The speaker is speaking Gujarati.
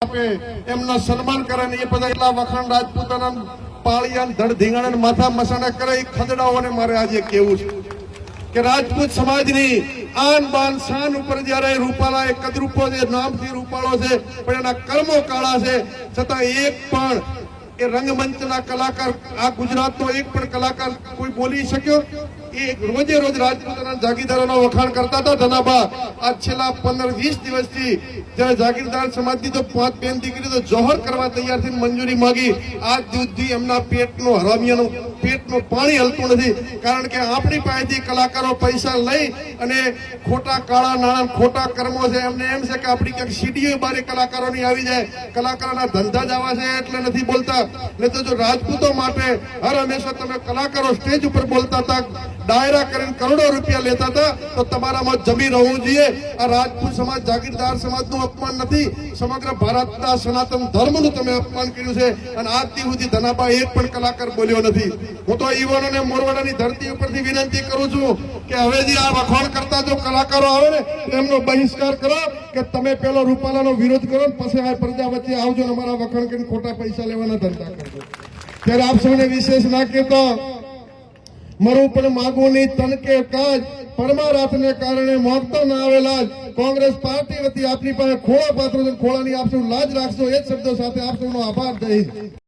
એમના સન્માન કરે ને એ બધા એટલા વખાણ રાજપૂતાના પાળિયા ધડ ધીંગાણા માથા મસાણા કરે એ ખદડાઓને મારે આજે કેવું છે કે રાજપૂત સમાજની આન બાન શાન ઉપર જયારે રૂપાલા એ કદરૂપો છે, નામથી રૂપાળો છે, પણ એના કર્મો કાળા છે, છતાં એક પણ એ રંગમંચના કલાકાર આ ગુજરાતનો એક પણ કલાકાર કોઈ બોલી શક્યો? એ રોજે રોજ રાજપૂતના જાગીરદારોનો વખાણ કરતા હતા. ધનાબા આ છેલ્લા 15-20 દિવસથી જયારે જાગીરદાર સમાજની તો 5 બેન દીકરી તો જોહર કરવા તૈયાર થઈને મંજૂરી માંગી. આજ સુધી એમના પેટનું હરામિયાનું પેટનું પાણી હલતું નથી, કારણ કે આપણી પાસેથી કલાકારો પૈસા લઈ અને ખોટા કાળા નાણાં ખોટા કર્મો છે. એમને એમ છે કે આપણી ક્યાંક સીડીઓ બારે કલાકારોની આવી જાય, કલાકારોના ધંધા જ આવા છે એટલે નથી બોલતા. નહીં તો જો રાજપૂતો માટે હર હંમેશા તમે કલાકારો સ્ટેજ ઉપર બોલતા હતા, ડાયરા કરીને કરોડો રૂપિયા લેતા હતા, તો તમારામાં જમી રહેવું જોઈએ. આ રાજપૂત સમાજ જાગીરદાર સમાજનું અપમાન નથી, સમગ્ર ભારતના સનાતન ધર્મનું તમે અપમાન કર્યું છે. અને આજથી સુધી ધનાબા એક પણ કલાકાર બોલ્યો નથી. હું તો યુવાનોને મોરવાડાની ધરતી ઉપરથી વિનંતી કરું છું કે હવે જે આ વખાણ કરતા જો કલાકારો આવે ને એમનો બહિષ્કાર કરો, કે તમે પેલો રૂપાલાનો વિરોધ કરો ને પછી આ પ્રજા વચ્ચે આવજો ને અમારા વખાણ કરીને ખોટા પૈસા લેવાના ધંધા કરજો. ત્યારે આપ સૌને વિશેષ ના કહેતા મરું પણ માગું નહીં તન કે કાજ, પરમારાથને કારણે મોગતો ના આવેલા કોંગ્રેસ પાર્ટી વતી આપની પાસે ખોળા પાત્રો ખોળાની આપ સૌ લાજ રાખશો. એ જ શબ્દો સાથે આપ સૌનો આભાર. જય હિન્દ.